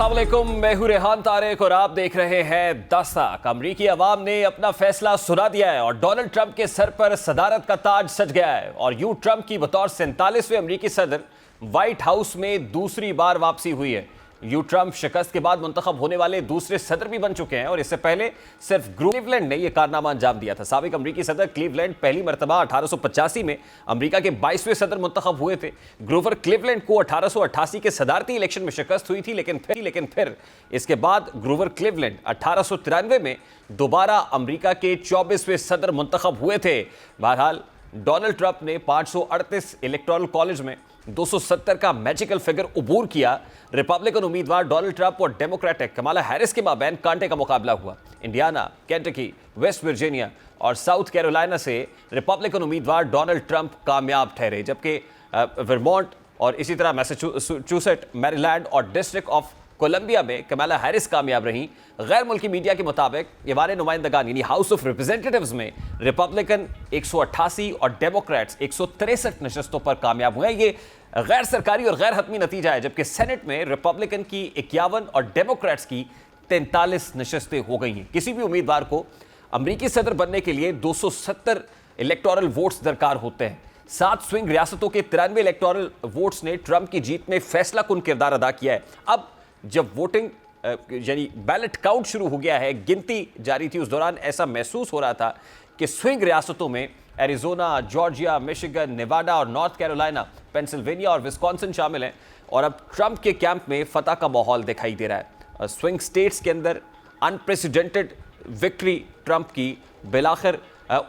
अस्सलाम वालेकुम, मैं हूं रेहान तारिक और आप देख रहे हैं दस्तक। अमरीकी अवाम ने अपना फैसला सुना दिया है और डोनाल्ड ट्रंप के सर पर सदारत का ताज सज गया है और यूं ट्रंप की बतौर 47वें अमरीकी सदर व्हाइट हाउस में दूसरी बार वापसी हुई है। यूं ट्रंप शिकस्त के बाद मुंतखब होने वाले दूसरे सदर भी बन चुके हैं और इससे पहले सिर्फ क्लीवलैंड ने यह कारनामा अंजाम दिया था। साबिक अमरीकी सदर क्लीवलैंड पहली मरतबा 1885 में अमरीका के 22वें सदर मुंतखब हुए थे। ग्रोवर क्लीवलैंड को 1888 के सदारती इलेक्शन में शिकस्त हुई थी, लेकिन फिर इसके बाद ग्रोवर क्लीवलैंड 1893 में दोबारा अमरीका के 24वें सदर मुंतखब हुए थे। बहरहाल डोनाल्ड ट्रंप ने 538 इलेक्टोरल कॉलेज में 270 का मैजिकल फिगर उबूर किया। रिपब्लिकन उम्मीदवार डोनाल्ड ट्रंप और डेमोक्रेटिक कमाला हैरिस के माबैन कांटे का मुकाबला हुआ। इंडियाना, केंटकी, वेस्ट वर्जीनिया और साउथ कैरोलिना से रिपब्लिकन उम्मीदवार डोनाल्ड ट्रंप कामयाब ठहरे, जबकि वर्मोंट और इसी तरह मैसाचुसेट, मैरीलैंड और डिस्ट्रिक्ट ऑफ कोलंबिया में कमाला हैरिस कामयाब रही। गैर मुल्की मीडिया के मुताबिक ये नुमाइंदगान यानी हाउस ऑफ रिप्रेजेंटेटिव्स में रिपब्लिकन 188 और डेमोक्रेट्स 163 नशस्तों पर कामयाब हुए। ये गैर सरकारी और गैर हतमी नतीजा है, जबकि सेनेट में रिपब्लिकन की 51 और डेमोक्रेट्स की 43 नशस्तें हो गई हैं। किसी भी उम्मीदवार को अमरीकी सदर बनने के लिए 270 इलेक्टोरल वोट्स दरकार होते हैं। 7 स्विंग रियासतों के 93 इलेक्टोरल वोट्स ने ट्रंप की जीत में फैसला कुन किरदार अदा किया है। अब जब वोटिंग यानी बैलेट काउंट शुरू हो गया है, गिनती जारी थी, उस दौरान ऐसा महसूस हो रहा था कि स्विंग रियासतों में एरिजोना, जॉर्जिया, मिशिगन, नेवाडा और नॉर्थ कैरोलिना, पेंसिल्वेनिया और विस्कॉन्सिन शामिल हैं और अब ट्रंप के कैंप में फतह का माहौल दिखाई दे रहा है। स्विंग स्टेट्स के अंदर अनप्रेसिडेंटेड विक्ट्री ट्रंप की बिलाखिर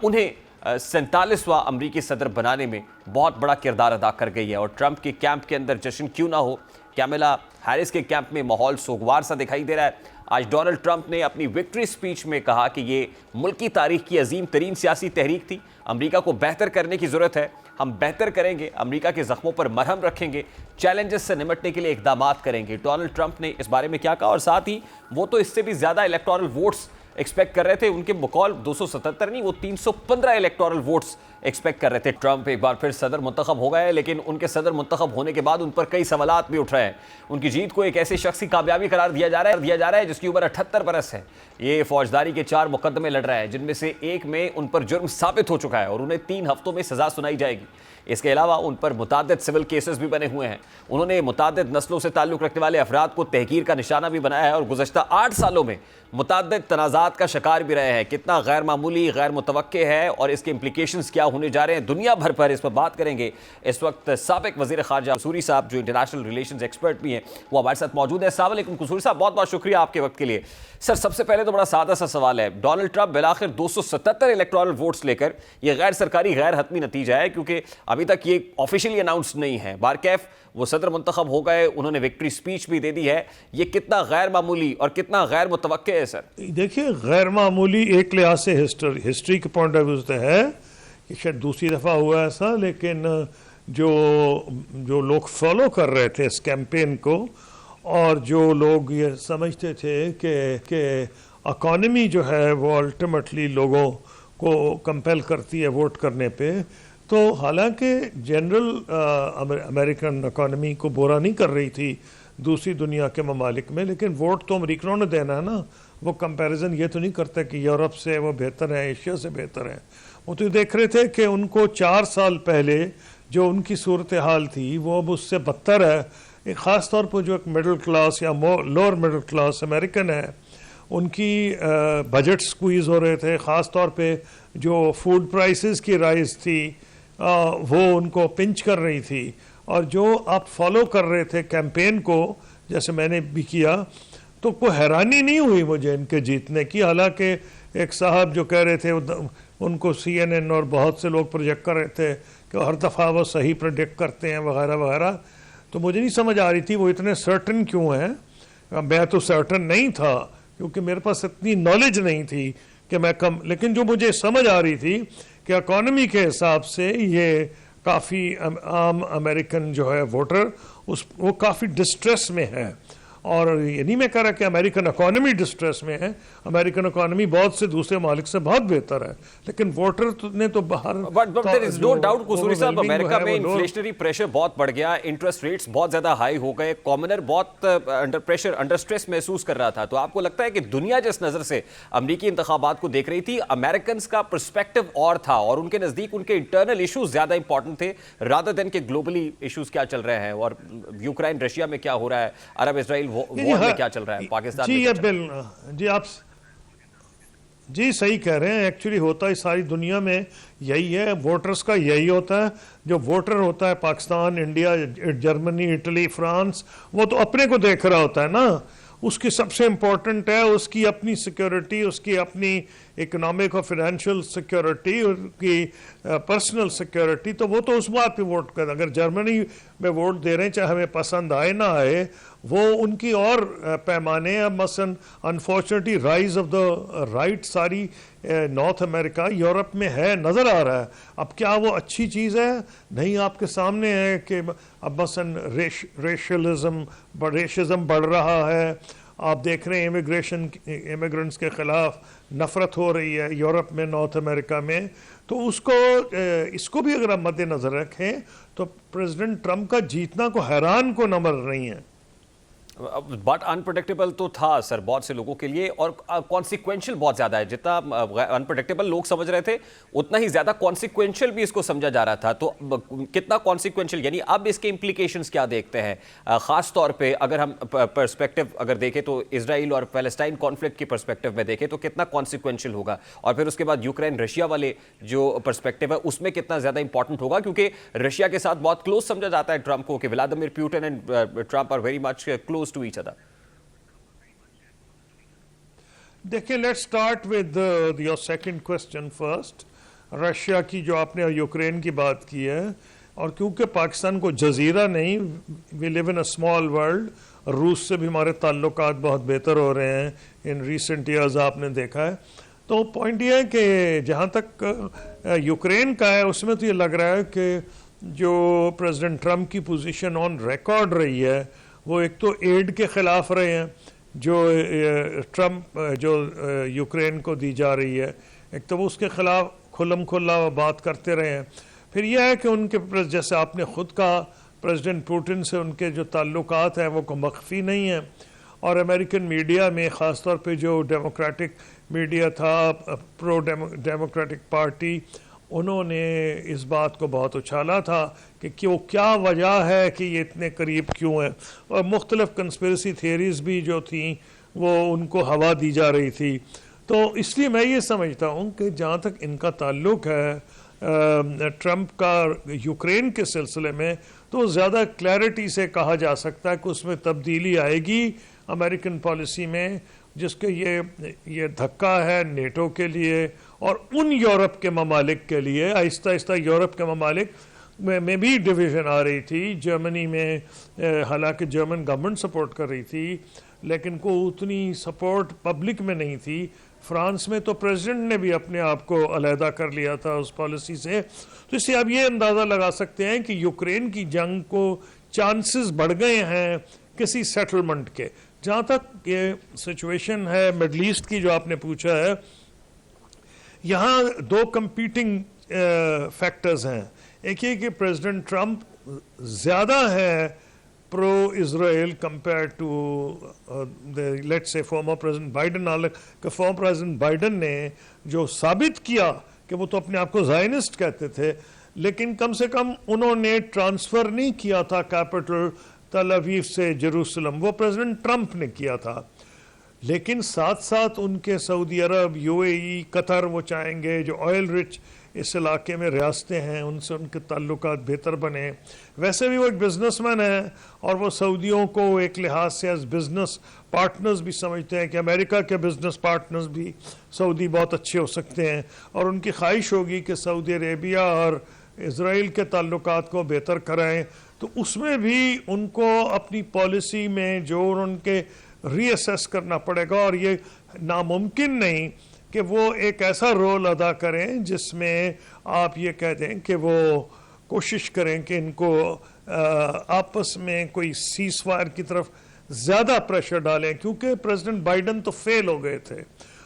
उन्हें 47वां अमरीकी सदर बनाने में बहुत बड़ा किरदार अदा कर गई है और ट्रंप के कैंप के अंदर जश्न क्यों ना हो, कैमला हैरिस के कैंप में माहौल सोगवार सा दिखाई दे रहा है। आज डोनाल्ड ट्रंप ने अपनी विक्ट्री स्पीच में कहा कि ये मुल्की तारीख की अजीम तरीन सियासी तहरीक थी। अमरीका को बेहतर करने की ज़रूरत है, हम बेहतर करेंगे, अमरीका के ज़ख्मों पर मरहम रखेंगे, चैलेंजेस से निपटने के लिए इकदामात करेंगे। डोनाल्ड ट्रंप ने इस बारे में क्या कहा और साथ ही वो तो इससे भी ज़्यादा इलेक्टोरल वोट्स एक्सपेक्ट कर रहे थे। उनके बकौल 277 नहीं, वो 315 इलेक्टोरल वोट्स एक्सपेक्ट कर रहे थे। ट्रंप एक बार फिर सदर मुंतखब हो गए, लेकिन उनके सदर मुंतखब होने के बाद उन पर कई सवालात भी उठ रहे हैं। उनकी जीत को एक ऐसे शख्स की कामयाबी करार दिया जा रहा है जिसकी उम्र 78 बरस है। ये फौजदारी के 4 मुकदमे लड़ रहा है, जिनमें से एक में उन पर जुर्म साबित हो चुका है और उन्हें 3 हफ्तों में सजा सुनाई जाएगी। इसके अलावा उन पर मुतादिद सिविल केसेस भी बने हुए हैं। उन्होंने मुतादिद नस्लों से ताल्लुक़ रखने वाले अफराद को तहकीर का निशाना भी बनाया है और गुज़श्ता 8 सालों में मुतादिद तनाज़ात का शिकार भी रहे हैं। कितना गैर मामूली, गैर मुतवक्के है और इसके इम्प्लीकेशंस क्या होने जा रहे हैं दुनिया भर पर, इस पर बात करेंगे। इस वक्त साबिक वज़ीर ख़ारजा कसूरी साहब, जो इंटरनेशनल रिलेशंस एक्सपर्ट भी हैं, वो हमारे साथ मौजूद है। अस्सलाम वालेकुम कसूरी साहब, बहुत बहुत शुक्रिया आपके वक्त के लिए। सर, सबसे पहले तो बड़ा सादा सा सवाल है, डोनाल्ड ट्रंप बिलाखिर 277 इलेक्टोरल वोट्स लेकर, ये गैर सरकारी गैर हतमी नतीजा है क्योंकि अभी तक ये ऑफिशियली अनाउंस नहीं है, बारकैफ वो सदर मुंतखब हो गए, उन्होंने विक्ट्री स्पीच भी दे दी है। ये कितना गैर मामूली और कितना गैर मुतवक्के है सर? देखिए, गैर मामूली एक लिहाज से हिस्ट्री के पॉइंट ऑफ व्यू से है कि शायद दूसरी दफ़ा हुआ ऐसा, लेकिन जो लोग फॉलो कर रहे थे इस कैंपेन को और जो लोग ये समझते थे कि इकॉनमी जो है वो अल्टीमेटली लोगों को कंपेल करती है वोट करने पे, तो हालांकि जनरल अमेरिकन इकॉनमी को बुरा नहीं कर रही थी दूसरी दुनिया के ममालिक में, लेकिन वोट तो अमरीकनों ने देना है ना। वो कंपैरिजन ये तो नहीं करते कि यूरोप से वो बेहतर है, एशिया से बेहतर है। वो तो देख रहे थे कि उनको 4 साल पहले जो उनकी सूरत हाल थी वो अब उससे बदतर है। एक ख़ास तौर पर जो एक मिडिल क्लास या लोअर मिडिल क्लास अमेरिकन है, उनकी बजट स्क्वीज़ हो रहे थे। ख़ास तौर पे जो फूड प्राइसेस की राइज थी वो उनको पिंच कर रही थी। और जो आप फॉलो कर रहे थे कैंपेन को, जैसे मैंने भी किया, तो कोई हैरानी नहीं हुई मुझे इनके जीतने की। हालांकि एक साहब जो कह रहे थे, उनको CNN और बहुत से लोग प्रोजेक्ट कर रहे थे कि हर दफ़ा वो सही प्रोजेक्ट करते हैं वगैरह वगैरह, तो मुझे नहीं समझ आ रही थी वो इतने सर्टन क्यों हैं। मैं तो सर्टन नहीं था क्योंकि मेरे पास इतनी नॉलेज नहीं थी कि मैं कम, लेकिन जो मुझे समझ आ रही थी कि इकॉनमी के हिसाब से ये काफ़ी आम अमेरिकन जो है वोटर वो काफ़ी डिस्ट्रेस में है और ये नहीं मैं कह रहा कि अमेरिकन इकोनॉमी डिस्ट्रेस में है, अमेरिकन इकोनॉमी बहुत से दूसरे मालिक से बहुत बेहतर है, लेकिन वोटर ने तो बाहर but there is no doubt Kasuri साहब, overwhelming अमेरिका है, में वो लोग- इन्फ्लेशनरी प्रेशर बहुत बढ़ गया, इंटरेस्ट रेट्स बहुत ज्यादा हाई हो गए, कॉमनर बहुत अंडर प्रेशर, अंडर स्ट्रेस महसूस कर रहा था। तो आपको लगता है कि दुनिया जिस नजर से अमेरिकी इंतखाबात को देख रही थी, अमेरिकन का पर्सपेक्टिव और था और उनके नजदीक उनके इंटरनल इश्यूज ज्यादा इंपॉर्टेंट थे रादर देन के ग्लोबली इश्यूज क्या चल रहे हैं, और यूक्रेन रशिया में क्या हो रहा है, अरब इजराइल वॉर में क्या चल रहा है, पाकिस्तान जी में ये क्या चल रहा है? बिल जी आप जी सही कह रहे हैं। एक्चुअली होता है सारी दुनिया में यही है, वोटर्स का यही होता है। जो वोटर होता है Pakistan, India, Germany, Italy, France, वो तो अपने को देख रहा होता है ना, उसकी सबसे इम्पोर्टेंट है उसकी अपनी सिक्योरिटी, उसकी अपनी इकोनॉमिक और फाइनेंशियल सिक्योरिटी, उसकी पर्सनल सिक्योरिटी। तो वो तो उस बात पे वोट कर, अगर जर्मनी में वोट दे रहे हैं चाहे हमें पसंद आए ना आए, वो उनकी और पैमाने हैं। मसलन unfortunately rise of the right सारी नॉर्थ अमेरिका, यूरोप में है, नज़र आ रहा है। अब क्या वो अच्छी चीज़ है? नहीं, आपके सामने है कि अब मसलन रेशिज्म बढ़ रहा है। आप देख रहे हैं इमिग्रेंट्स के खिलाफ नफरत हो रही है यूरोप में, नॉर्थ अमेरिका में। तो इसको भी अगर आप मद्देनजर रखें तो प्रेसिडेंट ट्रंप का जीतना को हैरान को नंबर नहीं है। बट अनप्रेडिक्टेबल तो था सर बहुत से लोगों के लिए, और कॉन्सिक्वेंशियल बहुत ज्यादा है। जितना अनप्रेडिक्टेबल लोग समझ रहे थे उतना ही ज्यादा कॉन्सिक्वेंशियल भी इसको समझा जा रहा था। तो कितना कॉन्सिक्वेंशियल, यानी अब इसके इंप्लीकेशंस क्या देखते हैं? खास तौर पे अगर हम पर्सपेक्टिव अगर देखें तो इजराइल और पैलेस्टाइन कॉन्फ्लिक्ट की पर्सपेक्टिव में देखें तो कितना कॉन्सिक्वेंशियल होगा, और फिर उसके बाद यूक्रेन रशिया वाले जो पर्सपेक्टिव है उसमें कितना ज्यादा इंपॉर्टेंट होगा, क्योंकि रशिया के साथ बहुत क्लोज समझा जाता है ट्रंप को, कि Vladimir Putin and Trump are very much close to each other. देखिए, let's start with your second question first. Russia की जो आपने यूक्रेन की बात की है, और क्योंकि पाकिस्तान को जजीरा नहीं, we live in a small world, रूस से भी हमारे ताल्लुकात बहुत बेहतर हो रहे हैं इन रिसेंट ईयर्स, आपने देखा है। तो पॉइंट ये है कि जहाँ तक यूक्रेन का है उसमें तो ये लग रहा है कि जो प्रेसिडेंट ट्रंप की पोजीशन ऑन रिकॉर्ड रही है, वो एक तो एड के खिलाफ रहे हैं जो ट्रंप जो यूक्रेन को दी जा रही है, एक तो वो उसके खिलाफ खुल्लम खुल्ला बात करते रहे हैं। फिर यह है कि उनके जैसे आपने खुद कहा, प्रेसिडेंट पुतिन से उनके जो ताल्लुकात हैं वो को मख्फी नहीं है, और अमेरिकन मीडिया में ख़ास तौर पे जो डेमोक्रेटिक मीडिया था, प्रो डेमोक्रेटिक पार्टी, उन्होंने इस बात को बहुत उछाला था कि क्यों, क्या वजह है कि ये इतने करीब क्यों है, और मुख्तलिफ कंस्पिरेसी थियरीज भी जो थी वो उनको हवा दी जा रही थी। तो इसलिए मैं ये समझता हूँ कि जहाँ तक इनका ताल्लुक है ट्रंप का यूक्रेन के सिलसिले में, तो ज़्यादा क्लैरिटी से कहा जा सकता है कि उसमें तब्दीली आएगी अमेरिकन पॉलिसी में, जिसके ये धक्का है नेटो के लिए और उन यूरोप के ममालिक के लिए। आहिस्ता आहिस्ता यूरोप के ममालिक में भी डिवीज़न आ रही थी। जर्मनी में हालांकि जर्मन गवर्नमेंट सपोर्ट कर रही थी, लेकिन को उतनी सपोर्ट पब्लिक में नहीं थी। फ्रांस में तो प्रेसिडेंट ने भी अपने आप को अलहदा कर लिया था उस पॉलिसी से। तो इससे आप ये अंदाज़ा लगा सकते हैं कि यूक्रेन की जंग को चांसेस बढ़ गए हैं किसी सेटलमेंट के। जहाँ तक ये सिचुएशन है मिडल ईस्ट की जो आपने पूछा है, यहाँ दो कंपीटिंग फैक्टर्स हैं। एक ये कि प्रेसिडेंट ट्रंप ज़्यादा है pro Israel compare to let's say former president Biden. हालांकि फॉर्मर प्रेसिडेंट बाइडन ने जो साबित किया कि वो तो अपने आप को ज़ायनिस्ट कहते थे, लेकिन कम से कम उन्होंने ट्रांसफ़र नहीं किया था कैपिटल तल अवीव से जेरूसलम, वो प्रेसिडेंट ट्रंप ने किया था। लेकिन साथ साथ उनके सऊदी अरब, यूएई, कतर वो चाहेंगे जो ऑयल रिच इस इलाके में रियासतें हैं उनसे उनके ताल्लुकात बेहतर बने। वैसे भी वो एक बिजनेसमैन है और वो सऊदियों को एक लिहाज से एज बिजनेस पार्टनर्स भी समझते हैं कि अमेरिका के बिजनेस पार्टनर्स भी सऊदी बहुत अच्छे हो सकते हैं, और उनकी ख्वाहिश होगी कि सऊदी अरेबिया और इज़राइल के ताल्लुकात को बेहतर कराएं। तो उसमें भी उनको अपनी पॉलिसी में जो उनके रीअसेस करना पड़ेगा, और ये नामुमकिन नहीं कि वो एक ऐसा रोल अदा करें जिसमें आप ये कह दें कि वो कोशिश करें कि इनको आपस में कोई सीज़ फायर की तरफ ज्यादा प्रेशर डालें, क्योंकि प्रेसिडेंट बाइडन तो फेल हो गए थे।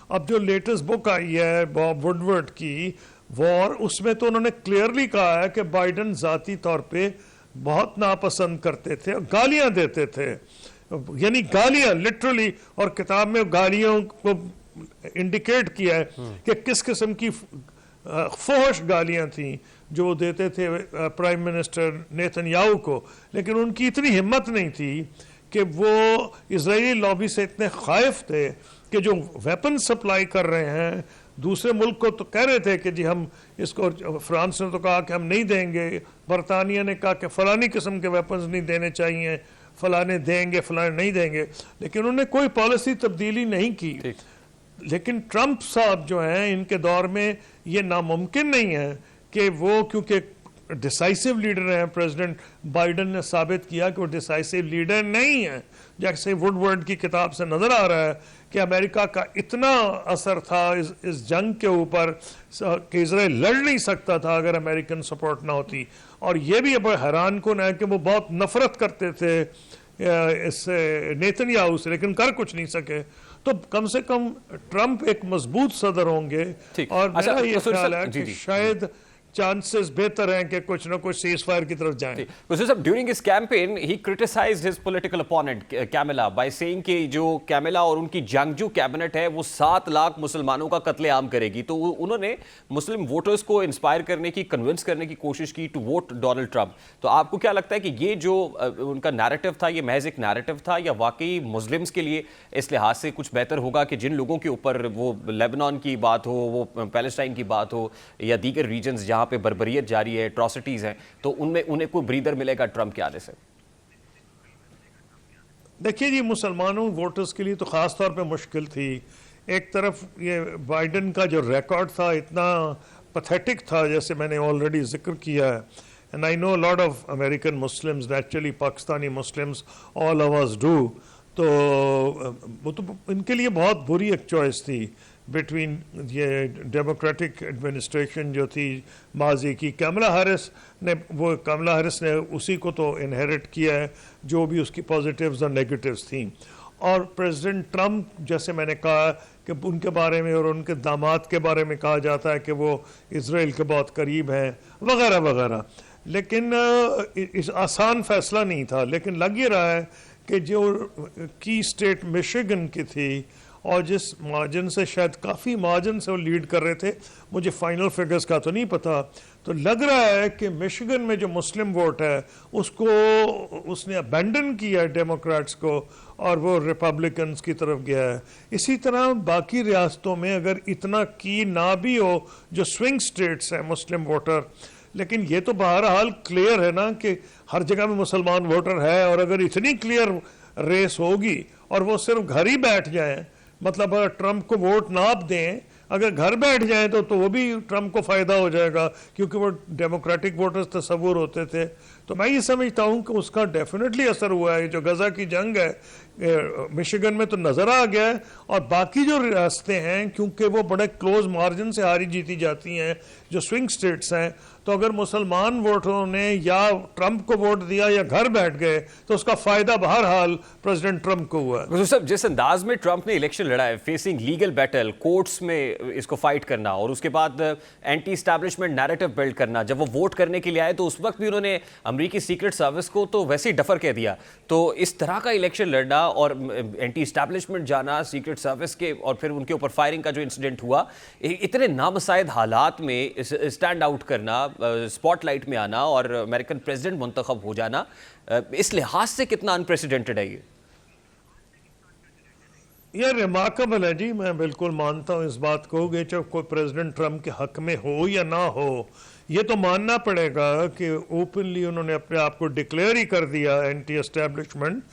अब जो लेटेस्ट बुक आई है बॉब वुडवर्ड की वॉर, उसमें तो उन्होंने क्लियरली कहा है कि बाइडन जाती तौर पे बहुत नापसंद करते थे और गालियां देते थे, यानी गालियां लिटरली, और किताब में गालियों को इंडिकेट किया है कि किस किस्म की फोहश गालियां थी जो वो देते थे प्राइम मिनिस्टर नेतन्याहू को। लेकिन उनकी इतनी हिम्मत नहीं थी कि वो इजरायली लॉबी से इतने खाइफ थे कि जो वेपन सप्लाई कर रहे हैं दूसरे मुल्क को, तो कह रहे थे कि जी हम इसको, फ्रांस ने तो कहा कि हम नहीं देंगे, बरतानिया ने कहा कि फलानी किस्म के वेपन्स नहीं देने चाहिए, फलाने देंगे फलाने नहीं देंगे, लेकिन उन्होंने कोई पॉलिसी तब्दीली नहीं की। लेकिन ट्रंप साहब जो हैं, इनके दौर में ये नामुमकिन नहीं है कि वो, क्योंकि डिसाइसिव लीडर हैं, प्रेसिडेंट बाइडन ने साबित किया कि वो डिसाइसिव लीडर नहीं है। जैसे वुडवर्ड की किताब से नजर आ रहा है कि अमेरिका का इतना असर था इस जंग के ऊपर कि इजराइल लड़ नहीं सकता था अगर अमेरिकन सपोर्ट ना होती। और ये भी अब हैरान कुन है कि वो बहुत नफरत करते थे इस नेतन्याहू से, लेकिन कर कुछ नहीं सके। तो कम से कम ट्रंप एक मजबूत सदर होंगे, और मेरा ये ख्याल है कि शायद चांसेस बेहतर हैं कि कुछ ना कुछ सीज फायर की तरफ जाएं। During his campaign he criticised his political opponent Kamala by saying कि जो कैमिला और उनकी जंगजू कैबिनेट है वो 7 लाख मुसलमानों का कत्लेआम करेगी। तो उन्होंने मुस्लिम वोटर्स को इंस्पायर करने की, कन्विंस करने की कोशिश की टू वोट डोनाल्ड ट्रंप। तो आपको क्या लगता है कि ये जो उनका नैरेटिव था, ये महज एक नैरेटिव था, या वाकई मुस्लिम्स के लिए इस लिहाज से कुछ बेहतर होगा कि जिन लोगों के ऊपर, वो लेबनान की बात हो, वो पैलेस्टाइन की बात हो, या दीगर रीजन्स जहां पे बर्बरियत जारी है, एट्रोसिटीज हैं, तो उनमें उन्हें कोई ब्रीदर मिलेगा ट्रंप के आने से? देखिए जी, मुसलमानों वोटर्स के लिए तो खास तौर पे मुश्किल थी। एक तरफ ये बाइडन का जो रिकॉर्ड था इतना पैथेटिक था, जैसे मैंने ऑलरेडी जिक्र किया है, and I know lot of American Muslims, naturally Pakistani Muslims, all of us do. तो वो तो इनके लिए बहुत बुरी एक चॉइस थी बिटवीन ये डेमोक्रेटिक एडमिनिस्ट्रेशन जो थी माजी की, कमला हैरिस ने उसी को तो इनहेरिट किया है, जो भी उसकी पॉजिटिव्स और नेगेटिव्स थी। और प्रेसिडेंट ट्रंप, जैसे मैंने कहा कि उनके बारे में और उनके दामाद के बारे में कहा जाता है कि वो इजराइल के बहुत करीब हैं, वगैरह वगैरह। लेकिन इस आसान फैसला नहीं था। लेकिन लग ही रहा है कि जो की स्टेट मिशिगन की थी, और जिस मार्जिन से, शायद काफ़ी मार्जिन से वो लीड कर रहे थे, मुझे फाइनल फिगर्स का तो नहीं पता, तो लग रहा है कि मिशिगन में जो मुस्लिम वोट है उसको उसने अबैंडन किया है डेमोक्रेट्स को, और वो रिपब्लिकन्स की तरफ गया है। इसी तरह बाकी रियासतों में अगर इतना की ना भी हो, जो स्विंग स्टेट्स हैं मुस्लिम वोटर, लेकिन ये तो बहरहाल क्लियर है ना कि हर जगह में मुसलमान वोटर है। और अगर इतनी क्लियर रेस होगी और वो सिर्फ घर ही बैठ जाए, मतलब अगर ट्रंप को वोट ना दें, अगर घर बैठ जाए तो वो भी ट्रंप को फायदा हो जाएगा, क्योंकि वो डेमोक्रेटिक वोटर्स तस्वुर होते थे। तो मैं ये समझता हूँ कि उसका डेफिनेटली असर हुआ है। जो गजा की जंग है मिशिगन में तो नजर आ गया है, और बाकी जो रियासतें हैं, क्योंकि वो बड़े क्लोज मार्जिन से हारी जीती जाती हैं, जो स्विंग स्टेट्स हैं, तो अगर मुसलमान वोटरों ने या ट्रंप को वोट दिया या घर बैठ गए, तो उसका फायदा बहरहाल प्रेसिडेंट ट्रंप को हुआ है। सब जिस अंदाज में ट्रंप ने इलेक्शन लड़ा है, फेसिंग लीगल बैटल, कोर्ट्स में इसको फाइट करना, और उसके बाद एंटी एस्टैब्लिशमेंट नैरेटिव बिल्ड करना, जब वो वोट करने के लिए आए तो उस वक्त भी उन्होंने अमेरिकी सीक्रेट सर्विस को तो वैसे ही डफर कह दिया। तो इस तरह का इलेक्शन लड़ना और एंटी एस्टैब्लिशमेंट जाना सीक्रेट सर्विस के, और फिर उनके ऊपर फायरिंग का जो इंसिडेंट हुआ, इतने नामसायद हालात में स्टैंड आउट करना, स्पॉटलाइट में आना और अमेरिकन प्रेसिडेंट मुंतखब हो जाना, इस लिहाज से कितना अनप्रेसिडेंटेड है ये रिमार्केबल है जी। मैं बिल्कुल मानता हूँ इस बात को कि चाहे कोई प्रेसिडेंट ट्रंप के हक में हो या ना हो, ये तो मानना पड़ेगा कि ओपनली उन्होंने अपने आप को डिक्लेयर ही कर दिया एंटी एस्टैब्लिशमेंट।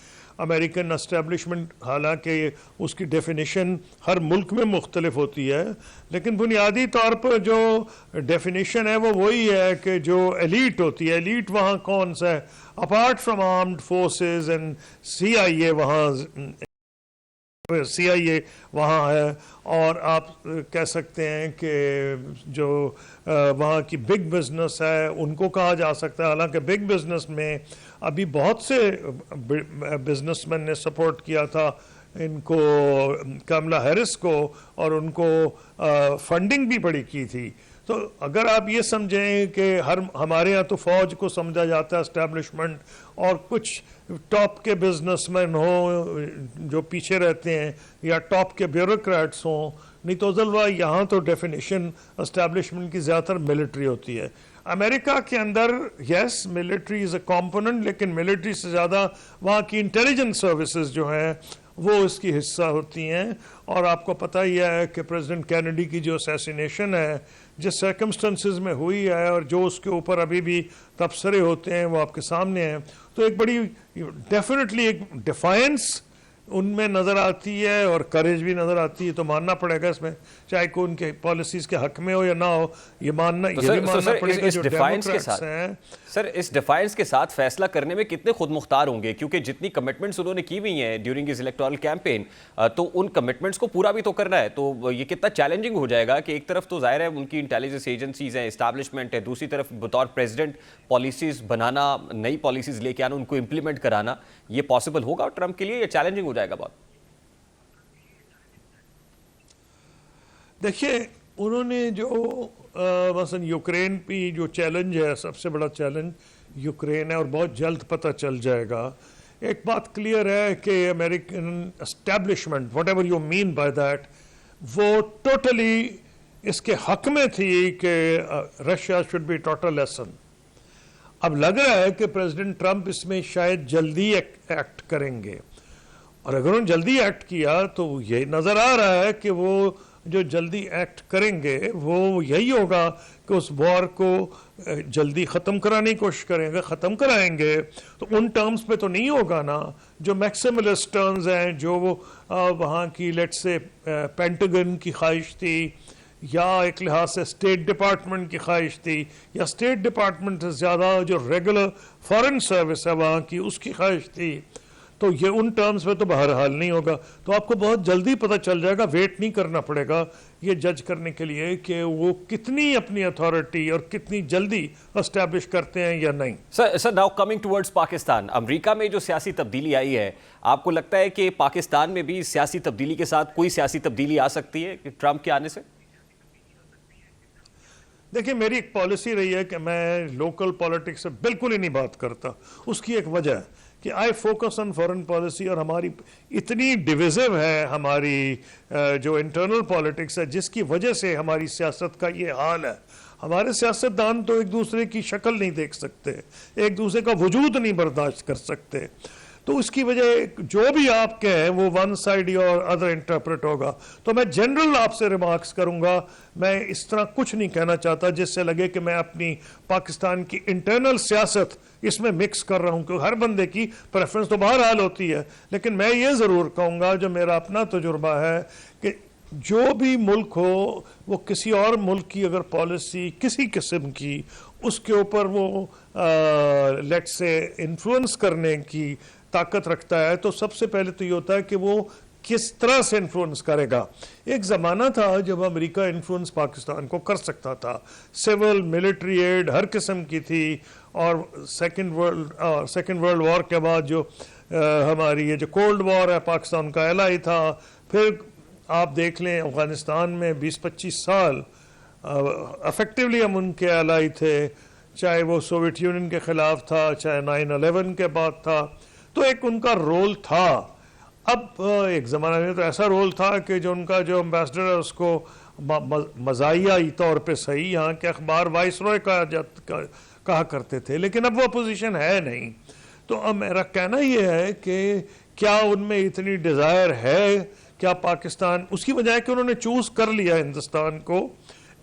अमेरिकन एस्टैब्लिशमेंट, हालांकि उसकी डेफिनेशन हर मुल्क में मुख्तलिफ होती है, लेकिन बुनियादी तौर पर जो डेफिनेशन है वो वही है कि जो एलीट होती है, एलीट वहाँ कौन सा है, apart from armed forces and CIA, वहाँ CIA वहाँ है, और आप कह सकते हैं कि जो वहाँ की बिग बिजनेस है उनको कहा जा सकता है। हालांकि बिग बिजनेस में अभी बहुत से बिजनेसमैन ने सपोर्ट किया था इनको, कमला हैरिस को, और उनको फंडिंग भी बड़ी की थी। तो अगर आप ये समझें कि हमारे यहाँ तो फौज को समझा जाता है एस्टैब्लिशमेंट, और कुछ टॉप के बिजनेसमैन हो जो पीछे रहते हैं, या टॉप के ब्यूरोक्रेट्स हों, नहीं तो अजलवा यहाँ तो डेफिनेशन एस्टैब्लिशमेंट की ज़्यादातर मिलिट्री होती है। अमेरिका के अंदर yes military is a component, लेकिन मिलिट्री से ज़्यादा वहाँ की इंटेलिजेंस सर्विसेज जो हैं वो इसकी हिस्सा होती हैं। और आपको पता ही है कि प्रेसिडेंट कैनेडी की जो असैसिनेशन है, जिस सर्कमस्टेंसेस में हुई है, और जो उसके ऊपर अभी भी तबसरे होते हैं वो आपके सामने हैं, तो एक बड़ी डेफिनेटली एक डिफायंस उनमें नज़र आती है और करेज भी नज़र आती है। तो मानना पड़ेगा इसमें, चाहे कोई उनके पॉलिसीज़ के हक में हो या ना हो, ये मानना तो ये भी मानना पड़ेगा इस जो डिफाइंस के डेमोक्रेट्स साथ हैं। सर इस डिफाइंस के साथ फैसला करने में कितने खुद मुख्तार होंगे, क्योंकि जितनी कमिटमेंट्स उन्होंने की हुई हैं ड्यूरिंग इस इलेक्टोरल कैंपेन, तो उन कमिटमेंट्स को पूरा भी तो करना है। तो ये कितना चैलेंजिंग हो जाएगा कि एक तरफ तो जाहिर है उनकी इंटेलिजेंस एजेंसीज हैं, एस्टैब्लिशमेंट है, दूसरी तरफ बतौर प्रेसिडेंट पॉलिसीज बनाना, नई पॉलिसीज लेके आना, उनको इंप्लीमेंट कराना, ये पॉसिबल होगा ट्रंप के लिए या चैलेंजिंग हो जाएगा बहुत? देखिए, उन्होंने जो मसलन यूक्रेन पे जो चैलेंज है, सबसे बड़ा चैलेंज यूक्रेन है, और बहुत जल्द पता चल जाएगा। एक बात क्लियर है कि American establishment, what ever you mean by that, वो टोटली इसके हक में थी कि Russia should be total lesson. अब लग रहा है कि प्रेसिडेंट ट्रंप इसमें शायद जल्दी एक्ट करेंगे, और अगर उन्होंने जल्दी एक्ट किया तो ये नज़र आ रहा है कि वो जो जल्दी एक्ट करेंगे वो यही होगा कि उस वॉर को जल्दी ख़त्म कराने की कोशिश करेंगे। ख़त्म कराएंगे तो उन टर्म्स पे तो नहीं होगा ना जो मैक्सिमलिस्ट टर्म्स हैं, जो वो वहाँ की लेट्स से पेंटागन की ख्वाहिश थी, या एक लिहाज से स्टेट डिपार्टमेंट की ख्वाहिश थी, या स्टेट डिपार्टमेंट से ज़्यादा जो रेगुलर फॉरेन सर्विस है वहाँ की उसकी ख्वाहिश थी। तो ये उन टर्म्स में तो बहरहाल नहीं होगा। तो आपको बहुत जल्दी पता चल जाएगा, वेट नहीं करना पड़ेगा ये जज करने के लिए कि वो कितनी अपनी अथॉरिटी और कितनी जल्दी एस्टैब्लिश करते हैं या नहीं। Sir now coming towards Pakistan, America में जो सियासी तब्दीली आई है, आपको लगता है कि पाकिस्तान में भी सियासी तब्दीली के साथ कोई सियासी तब्दीली आ सकती है ट्रंप के आने से? देखिए, मेरी एक पॉलिसी रही है कि मैं लोकल पॉलिटिक्स से बिल्कुल ही नहीं बात करता। उसकी एक वजह है कि I focus on foreign policy, और हमारी इतनी डिविजिव है हमारी जो इंटरनल पॉलिटिक्स है, जिसकी वजह से हमारी सियासत का ये हाल है। हमारे सियासतदान तो एक दूसरे की शक्ल नहीं देख सकते, एक दूसरे का वजूद नहीं बर्दाश्त कर सकते। तो उसकी वजह जो भी आप कहें वो वन साइड और अदर इंटरप्रेट होगा। तो मैं जनरल आपसे रिमार्क्स करूंगा, मैं इस तरह कुछ नहीं कहना चाहता जिससे लगे कि मैं अपनी पाकिस्तान की इंटरनल सियासत इसमें मिक्स कर रहा हूं, क्योंकि हर बंदे की प्रेफरेंस तो बहरहाल होती है। लेकिन मैं ये ज़रूर कहूँगा, जो मेरा अपना तजुर्बा है, कि जो भी मुल्क हो वो किसी और मुल्क की अगर पॉलिसी किसी किस्म की उसके ऊपर वो लेट्स से इन्फ्लुएंस करने की ताकत रखता है, तो सबसे पहले तो ये होता है कि वो किस तरह से इन्फ्लुएंस करेगा। एक ज़माना था जब अमेरिका इन्फ्लुएंस पाकिस्तान को कर सकता था, सिविल मिलिट्री एड हर किस्म की थी, और सेकेंड वर्ल्ड वॉर के बाद जो हमारी ये जो कोल्ड वॉर है पाकिस्तान का एलाई था। फिर आप देख लें अफ़गानिस्तान में 20-25 साल अफेक्टिवली हम उनके एलाई थे, चाहे वो सोवियत यूनियन के ख़िलाफ़ था, चाहे 9/11 के बाद था। तो एक उनका रोल था। अब एक ज़माना में तो ऐसा रोल था कि जो उनका जो एम्बेसडर है उसको मज़ाहियाई तौर पे सही यहाँ के अखबार वाइसरॉय कहा करते थे, लेकिन अब वो पोजीशन है नहीं। तो अब मेरा कहना ये है कि क्या उनमें इतनी डिज़ायर है, क्या पाकिस्तान, उसकी वजह है कि उन्होंने चूज़ कर लिया हिंदुस्तान को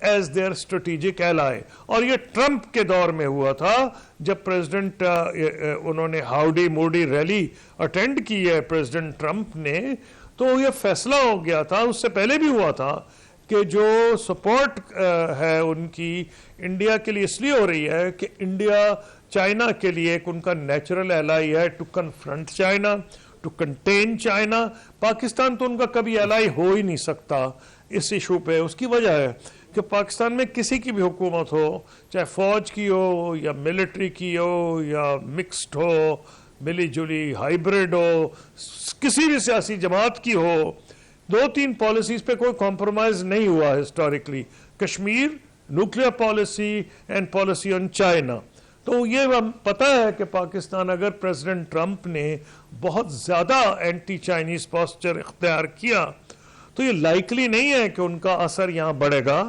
एज देयर स्ट्रेटेजिक एलाई। और ये ट्रंप के दौर में हुआ था, जब प्रेसिडेंट उन्होंने हाउडी मोडी रैली अटेंड की है प्रेसिडेंट ट्रंप ने, तो ये फैसला हो गया था, उससे पहले भी हुआ था, कि जो सपोर्ट है उनकी इंडिया के लिए इसलिए हो रही है कि इंडिया चाइना के लिए एक उनका नेचुरल एलाई है to confront China, to contain China. Pakistan तो उनका कभी एलाई हो ही नहीं सकता इस इशू पे। उसकी वजह है कि पाकिस्तान में किसी की भी हुकूमत हो, चाहे फौज की हो या मिलिट्री की हो या मिक्स्ड हो, मिली जुली हाइब्रिड हो, किसी भी सियासी जमात की हो, 2-3 पॉलिसीज पे कोई कॉम्प्रोमाइज नहीं हुआ historically. Kashmir, nuclear policy and policy on China. तो ये पता है कि पाकिस्तान अगर प्रेसिडेंट ट्रंप ने बहुत ज़्यादा एंटी चाइनीज़ पोस्चर इख्तियार किया तो ये लाइकली नहीं है कि उनका असर यहाँ बढ़ेगा,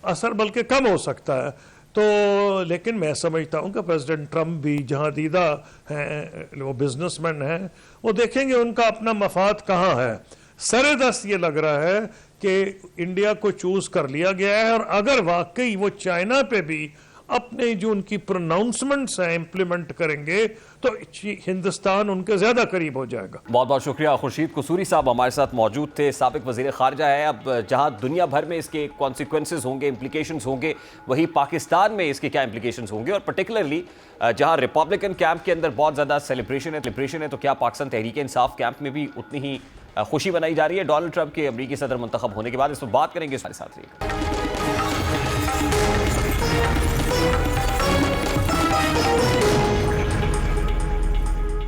असर बल्कि कम हो सकता है। तो लेकिन मैं समझता हूँ कि प्रेसिडेंट ट्रंप भी जहाँ दीदा हैं, वो बिजनेसमैन हैं, वो देखेंगे उनका अपना मफाद कहाँ है। सरेदस्त ये लग रहा है कि इंडिया को चूज कर लिया गया है, और अगर वाकई वो चाइना पे भी अपने जो उनकी प्रोनाउंसमेंट्स हैं इम्प्लीमेंट करेंगे तो हिंदुस्तान उनके ज्यादा करीब हो जाएगा। बहुत बहुत शुक्रिया। खुर्शीद कुसूरी साहब हमारे साथ मौजूद थे, साबिक वजीर खारजा है। अब जहां दुनिया भर में इसके कॉन्सिक्वेंसेज होंगे, इम्प्लीकेशंस होंगे, वही पाकिस्तान में इसके क्या इम्प्लीकेशंस होंगे, और पर्टिकुलरली जहां रिपब्लिकन कैंप के अंदर बहुत ज़्यादा सेलिब्रेशन है, तो क्या पाकिस्तान तहरीक इंसाफ कैंप में भी उतनी ही खुशी मनाई जा रही है डोनाल्ड ट्रंप के अमरीकी सदर मुंतखब होने के बाद? इस पर बात करेंगे हमारे साथ रहिएगा।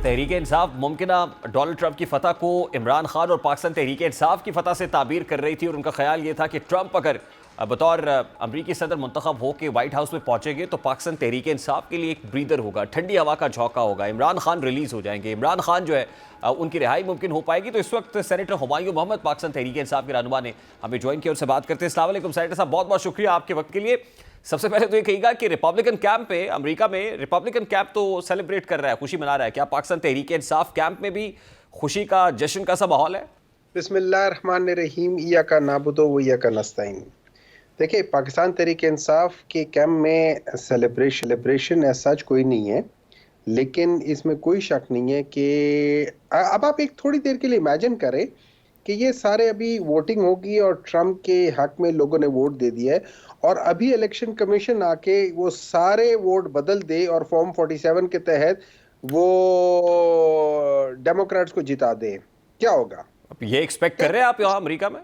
तहरीक इंसाफ मुमकिना डोनाल्ड ट्रंप की फतह को इमरान खान और पाकिस्तान तहरीक इंसाफ की फतह से ताबीर कर रही थी, और उनका ख्याल ये था कि ट्रंप अगर बतौर अमरीकी सदर मुंतखब होकर वाइट हाउस में पहुंचेंगे तो पाकिस्तान तहरीक इंसाफ के लिए एक ब्रीदर होगा, ठंडी हवा का झोंका होगा, इमरान खान रिलीज हो जाएंगे, इमरान खान जो है उनकी रिहाई मुमकिन हो पाएगी। तो इस वक्त सेनेटर हुमायूं मोहम्मद पाकिस्तान तहरीक इंसाफ के रहनुमा ने हमें ज्वाइन किया, उनसे बात करते हैं। अस्सलाम वालेकुम सेनेटर साहब, बहुत बहुत शुक्रिया आपके वक्त के लिए। सबसे पहले तो ये कहिएगा कि रिपब्लिकन कैंप पे अमेरिका में रिपब्लिकन कैंप तो सेलिब्रेट कर रहा है, खुशी मना रहा है, क्या पाकिस्तान तहरीक इंसाफ कैंप में भी खुशी का जश्न का सा माहौल है? बिस्मिल्लाहिर्रहमानिर्रहीम, इय्याका नाबुदु व इय्याका नस्तईन। देखिए, पाकिस्तान तहरीक इंसाफ के कैंप में सेलिब्रेशन ऐसा सच कोई नहीं है, लेकिन इसमें कोई शक नहीं है कि अब आप एक थोड़ी देर के लिए इमेजिन करें कि ये सारे अभी वोटिंग होगी और ट्रंप के हक में लोगों ने वोट दे दिया है, और अभी इलेक्शन कमीशन आके वो सारे वोट बदल दे और फॉर्म 47 के तहत वो डेमोक्रेट्स को जिता दे, क्या होगा? ये एक्सपेक्ट कर रहे हैं आप यहाँ अमेरिका में?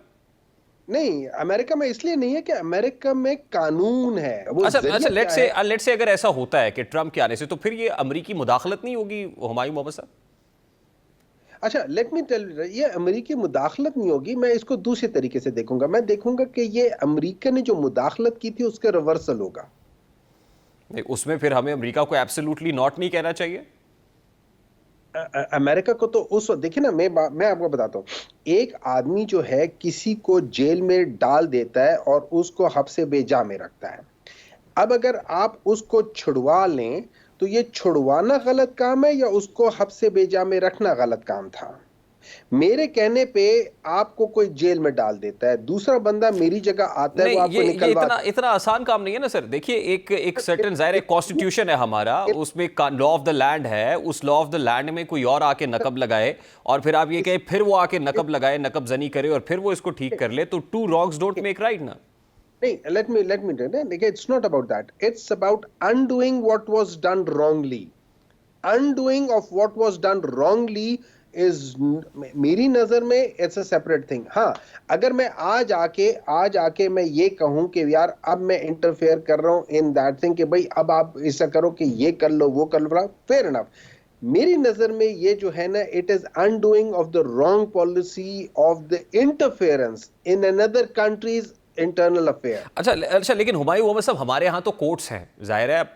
नहीं, अमेरिका में इसलिए नहीं है कि अमेरिका में कानून है। वो अच्छा लेट्स से अगर ऐसा होता है कि ट्रंप के आने से, तो फिर ये अमेरिकी मुदाखलत नहीं होगी हुमायूं मोहम्मद साहब? अच्छा, लेट मी टेल यू, ये अमेरिकी मुदाखलत नहीं होगी। मैं इसको दूसरे तरीके से देखूंगा। मैं देखूंगा कि ये अमेरिका ने जो मुदाखलत की थी उसका रिवर्सल होगा। नहीं, उसमें फिर हमें अमेरिका को एब्सोल्युटली नॉट नहीं कहना चाहिए? अमेरिका को तो उस वक्त देखिए ना, मैं आपको बताता हूँ, एक आदमी जो है किसी को जेल में डाल देता है और उसको हब्से बेजा में रखता है। अब अगर आप उसको छुड़वा लें तो ये छुड़वाना गलत काम है या उसको हब्से बेजा में रखना गलत काम था? मेरे कहने पे आपको कोई जेल में डाल देता है, दूसरा बंदा मेरी जगह आता है, वो आपको निकलवा। इतना आसान काम नहीं है ना सर। देखिए, एक सर्टेन जाहिर है कॉन्स्टिट्यूशन है हमारा, उसमें लॉ ऑफ द लैंड है, उस लॉ ऑफ द लैंड में कोई और आके नकब लगाए और फिर आप ये कहे फिर वो आके नकब लगाए, नकब जनी करे और फिर वो इसको ठीक कर ले, तो two wrongs don't make right ना। नहीं, let me देखिए, it's not about that, it's about undoing what was done wrongly. Undoing of what was done wrongly is, मेरी नजर में it's a separate thing. हाँ, अगर मैं आज आके मैं ये कहूं कि यार अब मैं इंटरफेयर कर रहा हूं in that thing कि भाई अब आप ऐसा करो कि ये कर लो वो कर लो, fair enough. मेरी नजर में ये जो है ना, it is undoing of the wrong policy of the interference in another country's internal affair. अच्छा, लेकिन हुमायूं मोहम्मद साहब, हमारे यहाँ तो कोर्ट्स हैं, जाहिर है अब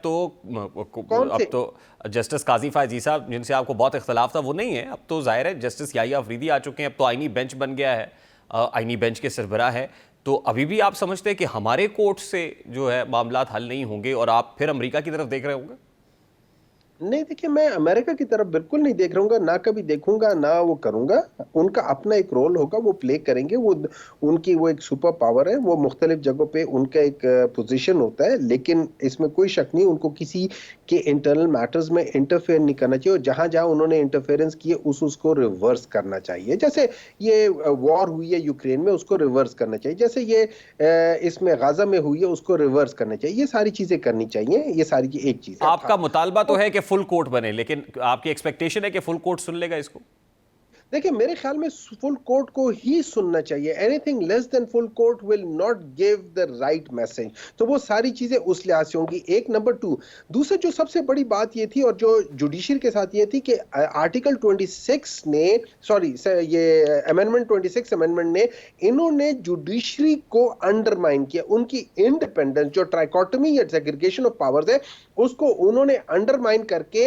तो जस्टिस काजी फायजी साहब जिनसे आपको बहुत इख्तलाफ था वो नहीं है, अब तो जाहिर है जस्टिस याहिया अफरीदी आ चुके हैं, अब तो आईनी बेंच बन गया है, आईनी बेंच के सरबराह है। तो अभी भी आप समझते हैं कि हमारे कोर्ट से जो है मामलात हल नहीं होंगे और आप फिर अमेरिका की तरफ देख रहे होंगे? नहीं, देखिए, मैं अमेरिका की तरफ बिल्कुल नहीं देख रहा हूँ, ना कभी देखूंगा ना वो करूंगा। उनका अपना एक रोल होगा, वो प्ले करेंगे, वो उनकी वो एक सुपर पावर है, वो मुख्तलिफ जगहों पे उनका एक पोजीशन होता है, लेकिन इसमें कोई शक नहीं उनको किसी के इंटरनल मैटर्स में इंटरफेयर नहीं करना चाहिए, और जहां जहां उन्होंने इंटरफेरेंस किए उसको रिवर्स करना चाहिए। जैसे ये वॉर हुई है यूक्रेन में, उसको रिवर्स करना चाहिए, जैसे ये इसमें गाजा में हुई है उसको रिवर्स करना चाहिए। ये सारी चीजें करनी चाहिए, ये सारी की एक चीज। आपका मुतालबा तो है कि फुल कोर्ट बने, लेकिन आपकी एक्सपेक्टेशन है कि फुल कोर्ट सुन लेगा इसको? देखिए मेरे ख्याल में फुल कोर्ट को ही सुनना चाहिए। Anything less than full court will not give the right message. तो वो सारी चीजें उस लिहाज से होंगी। एक नंबर 2, दूसरा जो सबसे बड़ी बात ये थी और जो जुडिशरी के साथ ये थी कि आर्टिकल 26 ने ये अमेंडमेंट 26 अमेंडमेंट ने इन्होंने जुडिशरी को अंडरमाइन किया। उनकी इंडिपेंडेंस जो ट्राइकोटमी या सेग्रीगेशन ऑफ पावर्स है उसको उन्होंने अंडरमाइन करके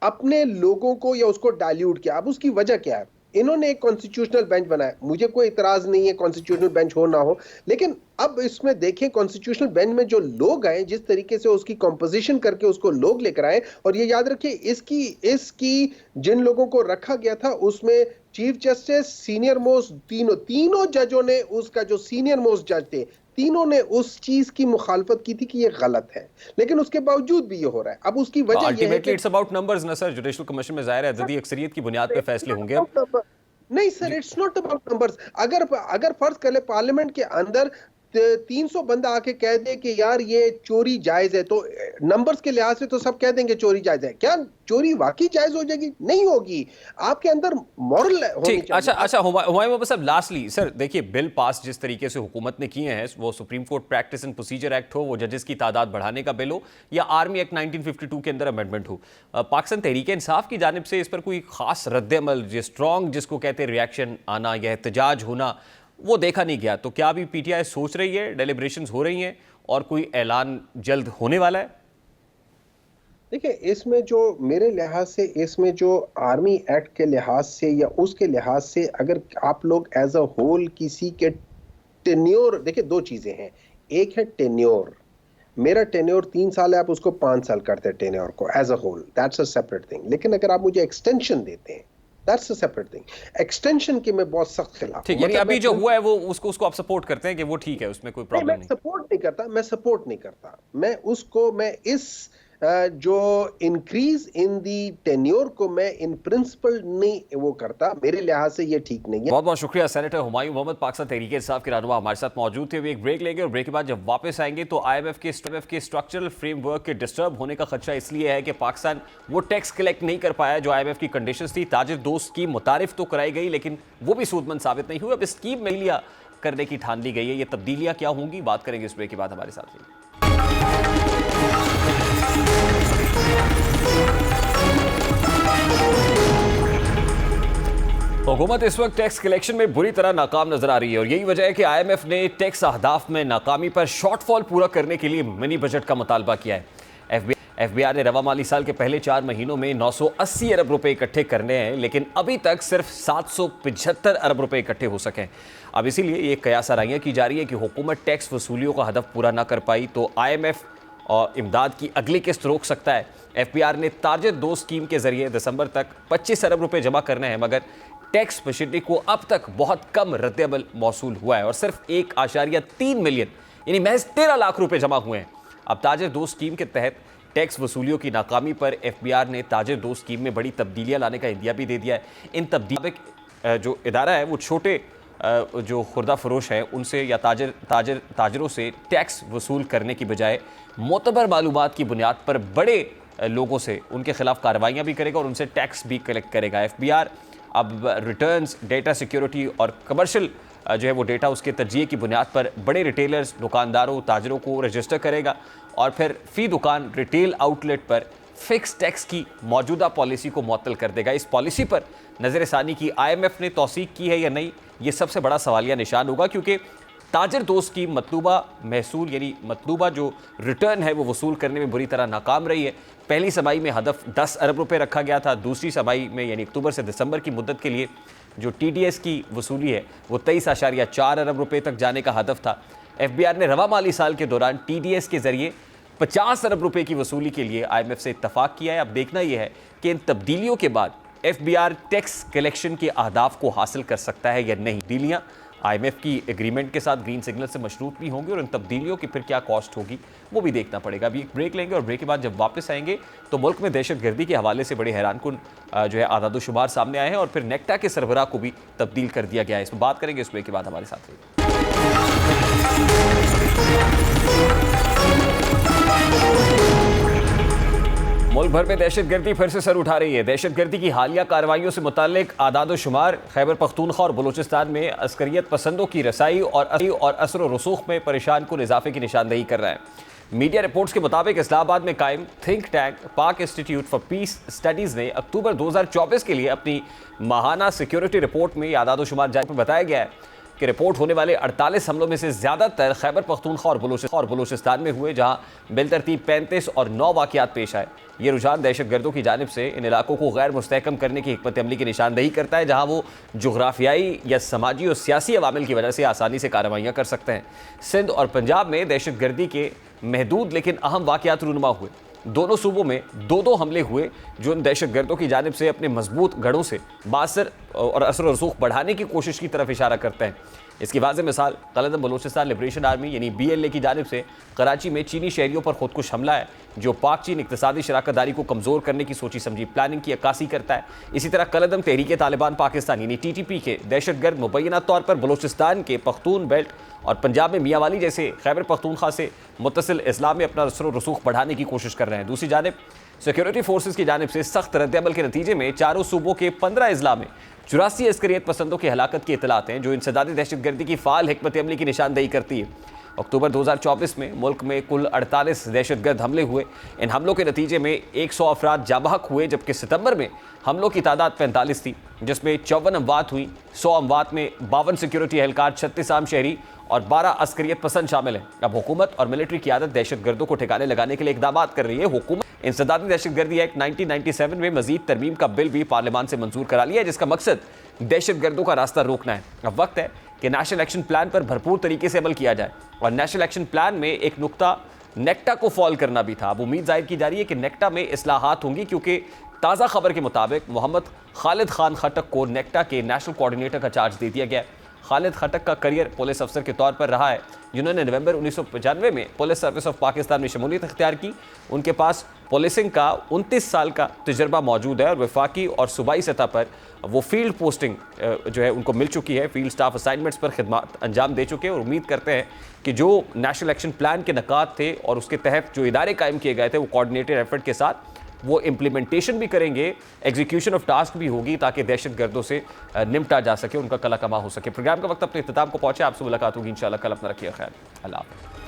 अपने लोगों को या उसको डाइल्यूट किया। अब उसकी वजह क्या है? इन्होंने एक कॉन्स्टिट्यूशनल बेंच बनाया। मुझे कोई इतराज नहीं है कॉन्स्टिट्यूशनल बेंच हो ना हो, लेकिन अब इसमें देखें कॉन्स्टिट्यूशनल बेंच में जो लोग आए, जिस तरीके से उसकी कंपोजिशन करके उसको लोग लेकर आए, और ये याद रखिए इसकी जिन लोगों को रखा गया था उसमें चीफ जस्टिस, सीनियर मोस्ट तीनों जजों ने, उसका जो सीनियर मोस्ट जज थे तीनों ने उस चीज की मुखालफत की थी कि ये गलत है, लेकिन उसके बावजूद भी ये हो रहा है। अब उसकी वजह अल्टीमेटली इट्स अबाउट नंबर्स ना सर। जुडिशल कमीशन में जाहिर है अददी अक्सरियत की बुनियाद पे फैसले होंगे। नहीं sir, it's not about numbers. अगर फर्ज कर ले पार्लियामेंट के अंदर 300 बंदा आके कह दे कि यार ये चोरी जायज है, तो नंबर्स के लिहाज से तो सब कह देंगे चोरी जायज है। क्या चोरी वाकई जायज हो जाएगी? नहीं होगी। आपके अंदर मॉरल होनी चाहिए। अच्छा हुमायूं साहब, लास्टली सर देखिए, बिल पास जिस तरीके से हुकूमत ने किए हैं, वो supreme court practice and procedure act हो, वो जजेस की तादाद बढ़ाने का बिल हो, या आर्मी एक्ट 1952 के अंदर अमेंडमेंट हो, पाकिस्तान तहरीक इंसाफ की जानिब से इस पर कोई खास रद्द-ए-अमल, स्ट्रॉन्ग जिसको कहते हैं रिएक्शन आना या एहतजाज होना, वो देखा नहीं गया। तो क्या अभी पीटीआई सोच रही है, डेलिब्रेशंस हो रही हैं और कोई ऐलान जल्द होने वाला है? देखिए इसमें जो मेरे लिहाज से, इसमें जो आर्मी एक्ट के लिहाज से या उसके लिहाज से, अगर आप लोग एज अ होल किसी के टेन्योर, देखिए दो चीजें हैं। एक है टेन्योर, मेरा टेन्योर 3 साल है, आप उसको 5 साल करते हैं टेन्योर को as a whole, that's a separate thing. लेकिन अगर आप मुझे एक्सटेंशन देते हैं, that's a separate thing. Extension के मैं बहुत सख्त खिलाफ हूं। ठीक, यानी अभी जो हुआ है वो उसको आप सपोर्ट करते हैं कि वो ठीक है, उसमें कोई प्रॉब्लम नहीं? मैं सपोर्ट नहीं करता। मैं इस जो इंक्रीज इन दी टेन्योर को मैं इन प्रिंसिपल नहीं वो करता। मेरे लिहाज से ये ठीक नहीं है। बहुत बहुत शुक्रिया सेनेटर हुमायूं मोहम्मद, पाकिस्तान तहरीक इंसाफ के रहनुमा हमारे साथ मौजूद थे। अभी एक ब्रेक लेंगे और ब्रेक के बाद जब वापस आएंगे तो IMF के स्ट्रक्चरल फ्रेमवर्क के डिस्टर्ब होने का खदशा इसलिए है कि पाकिस्तान वो टैक्स कलेक्ट नहीं कर पाया जो IMF की कंडीशंस थी। ताजिर दोस्त स्कीम मुतारिफ तो कराई गई लेकिन वो भी सूदमंद साबित नहीं हुई। अब इस स्कीम में लिया करने की ठान ली गई है। ये तब्दीलियां क्या होंगी, बात करेंगे इस ब्रेक के बाद। हमारे साथ रहिए। हुकूमत इस वक्त टैक्स कलेक्शन में बुरी तरह नाकाम नजर आ रही है और यही वजह है कि IMF ने टैक्स अहदाफ में नाकामी पर शॉर्टफॉल पूरा करने के लिए मिनी बजट का मुतालबा किया है। FBI ने रवा माली साल के पहले 4 महीनों में 980 अरब रुपए इकट्ठे करने हैं, लेकिन अभी तक सिर्फ 775 अरब रुपए इकट्ठे हो सके। अब इसीलिए ये कयास आराइयां की जा रही है कि हुकूमत टैक्स वसूलियों का हदफ पूरा ना कर पाई तो IMF और इमदाद की अगली किस्त रोक सकता है। FBI ने ताजिर दोस्त स्कीम के जरिए दिसंबर तक 25 अरब रुपए जमा करने हैं, मगर टैक्स फैसिलिटी को अब तक बहुत कम रद्द-ए-अमल मौसूल हुआ है और सिर्फ 1.3 मिलियन यानी महज 13 लाख रुपए जमा हुए हैं। अब ताजिर दोस्त स्कीम के तहत टैक्स वसूलियों की नाकामी पर FBI ने ताजिर दोस्त स्कीम में बड़ी तब्दीलियां लाने का इंदिया भी दे दिया है। इन तब्दीलियों जो इदारा है वो छोटे जो खुर्दा फरोश हैं उनसे या ताजरों से टैक्स वसूल करने की बजाय मोतबर मालूमात की बुनियाद पर बड़े लोगों से उनके खिलाफ कार्रवाइयाँ भी करेगा और उनसे टैक्स भी कलेक्ट करेगा। FBI अब रिटर्न्स, डेटा सिक्योरिटी और कमर्शियल जो है वो डेटा उसके तजिए की बुनियाद पर बड़े रिटेलर्स, दुकानदारों, ताजरों को रजिस्टर करेगा और फिर फी दुकान रिटेल आउटलेट पर फिक्स टैक्स की मौजूदा पॉलिसी को मुअत्तल कर देगा। इस पॉलिसी पर नज़र-ए-सानी की IMF ने तौसीक की है या नहीं, ये सबसे बड़ा सवालिया निशान होगा, क्योंकि ताजिर दोस्त की मतलूबा महसूल यानी मतलूबा जो रिटर्न है वो वसूल करने में बुरी तरह नाकाम रही है। पहली समाई में हदफ 10 अरब रुपए रखा गया था, दूसरी समाई में यानी अक्टूबर से दिसंबर की मुद्दत के लिए जो TDS की वसूली है वो 23.4 अरब रुपए तक जाने का हदफ था। FBI ने रवा माली साल के दौरान TDS के जरिए 50 अरब रुपए की वसूली के लिए IMF से इत्तफाक किया है। अब देखना यह है कि इन तब्दीलियों के बाद FBI टैक्स कलेक्शन के अहदाफ को हासिल कर सकता है या नहीं। तब्दीलियाँ IMF की एग्रीमेंट के साथ ग्रीन सिग्नल से मशरूत भी होंगी और इन तब्दीलियों की फिर क्या कॉस्ट होगी वो भी देखना पड़ेगा। अभी एक ब्रेक लेंगे और ब्रेक के बाद जब वापस आएंगे तो मुल्क में दहशतगर्दी के हवाले से बड़े हैरानकुन जो है आदाद-ओ-शुमार सामने आए हैं और फिर नेक्टा के सरबराह को भी तब्दील कर दिया गया है। इसमें बात करेंगे इस ब्रेक के बाद। हमारे साथ रहिए। मुल्क भर में दहशतगर्दी फिर से सर उठा रही है। दहशतगर्दी की हालिया कार्रवाइयों से मुताल्लिक आदाद शुमार खैबर पख्तूनख्वा और बलूचिस्तान में अस्करियत पसंदों की रसाई और असर व रसूख में परेशान कुन इजाफे की निशानदेही कर रहा है। मीडिया रिपोर्ट्स के मुताबिक इस्लामाबाद में कायम थिंक टैंक पाक इंस्टीट्यूट फॉर पीस स्टडीज़ ने अक्टूबर 2024 के लिए अपनी माहाना सिक्योरिटी रिपोर्ट में आदाद शुमार जारी पर बताया गया है कि रिपोर्ट होने वाले 48 हमलों में से ज़्यादातर खैबर पख्तूनख्वा और बलूचिस्तान में हुए, जहां बिलतरतीब 35 और 9 वाक़यात पेश आए। ये रुझान दहशतगर्दों की जानिब से इन इलाकों को गैर मुस्तहकम करने की हिकमत अमली की निशानदेही करता है, जहां वो जोग्राफियाई या समाजी और सियासी अवामिल की वजह से आसानी से कार्रवाइयाँ कर सकते हैं। सिंध और पंजाब में दहशतगर्दी के महदूद लेकिन अहम वाक़यात रूनुमा हुए। दोनों सूबों में दो हमले हुए जो इन दहशतगर्दों की जानिब से अपने मजबूत गढ़ों से बासर और असर और रसूख बढ़ाने की कोशिश की तरफ इशारा करते हैं। इसकी वाज़ेह मिसाल कलदम बलूचिस्तान लिबरेशन आर्मी यानी BLA की जानिब से कराची में चीनी शहरियों पर खुदकुश हमला है, जो पाक चीन इक़्तिसादी शराकतदारी को कमज़ोर करने की सोची समझी प्लानिंग की अक्कासी करता है। इसी तरह कलदम तहरीक तालिबान पाकिस्तान यानी TTP के दहशतगर्द मुबैना तौर पर बलूचिस्तान के पख्तून बेल्ट और पंजाब में मियांवाली जैसे खैबर पख्तूनख्वा से मुत्तसिल इस्लाम में अपना असर रसूख बढ़ाने की कोशिश कर रहे हैं। दूसरी जानिब सिक्योरिटी फोर्सेस की जानिब से सख्त रद्दअमल के नतीजे में चारों सूबों के 15 अजला में 84 अस्करियत पसंदों की हलाकत की इतलात हैं, जो इंसदादी दहशतगर्दी की फ़ाल हिकमत अमली की निशानदेही करती है। अक्टूबर 2024 में मुल्क में कुल 48 दहशतगर्द हमले हुए। इन हमलों के नतीजे में 100 अफराद जाबहक हुए, जबकि सितंबर में हमलों की तादाद 45 थी, जिसमें 54 अमवात हुई। 100 अमवात में 52 सिक्योरिटी एहलकार, 36 आम शहरी और 12 अस्करियत पसंद शामिल हैं। अब हुकूमत और मिलिट्री क़यादत दहशतगर्दों को ठिकाने लगाने के लिए इक़दाम कर रही है। हुकूमत इंसदादी दहशतगर्दी एक्ट 1997 में मजीद तरमीम का बिल भी पार्लियामान से मंजूर करा लिया है, जिसका मकसद दहशतगर्दों का रास्ता रोकना है। अब वक्त है कि नेशनल एक्शन प्लान पर भरपूर तरीके से अमल किया जाए, और नेशनल एक्शन प्लान में एक नुक्ता नेक्टा को फॉल करना भी था। अब उम्मीद जाहिर की जा रही है कि नेक्टा में इस्लाहात होंगी, क्योंकि ताज़ा खबर के मुताबिक मोहम्मद खालिद खान खटक को नेक्टा के नेशनल कोऑर्डिनेटर का चार्ज दे दिया गया है। खालिद खटक का करियर पुलिस अफसर के तौर पर रहा है, जिन्होंने नवंबर 1995 में पुलिस सर्विस ऑफ पाकिस्तान में शमूलियत इख्तियार की। उनके पास पुलिसिंग का 29 साल का तजर्बा मौजूद है, और वफाकी और सूबाई सतह पर वो फील्ड पोस्टिंग जो है उनको मिल चुकी है। फील्ड स्टाफ असाइनमेंट्स पर खिदमत अंजाम दे चुके हैं, और उम्मीद करते हैं कि जो नेशनल एक्शन प्लान के नकात थे और उसके तहत जो इदारे कायम किए गए थे, वो कोऑर्डिनेटेड एफर्ट के साथ वो इम्प्लीमेंटेशन भी करेंगे, एग्जीक्यूशन ऑफ टास्क भी होगी, ताकि दहशतगर्दों से निपटा जा सके, उनका कला कमा हो सके। प्रोग्राम का वक्त अपने इख्तिताम को पहुंचे। आपसे मुलाकात होगी इंशाल्लाह कल। अपना रखिए ख्याल। अल्लाह हाफ़िज़।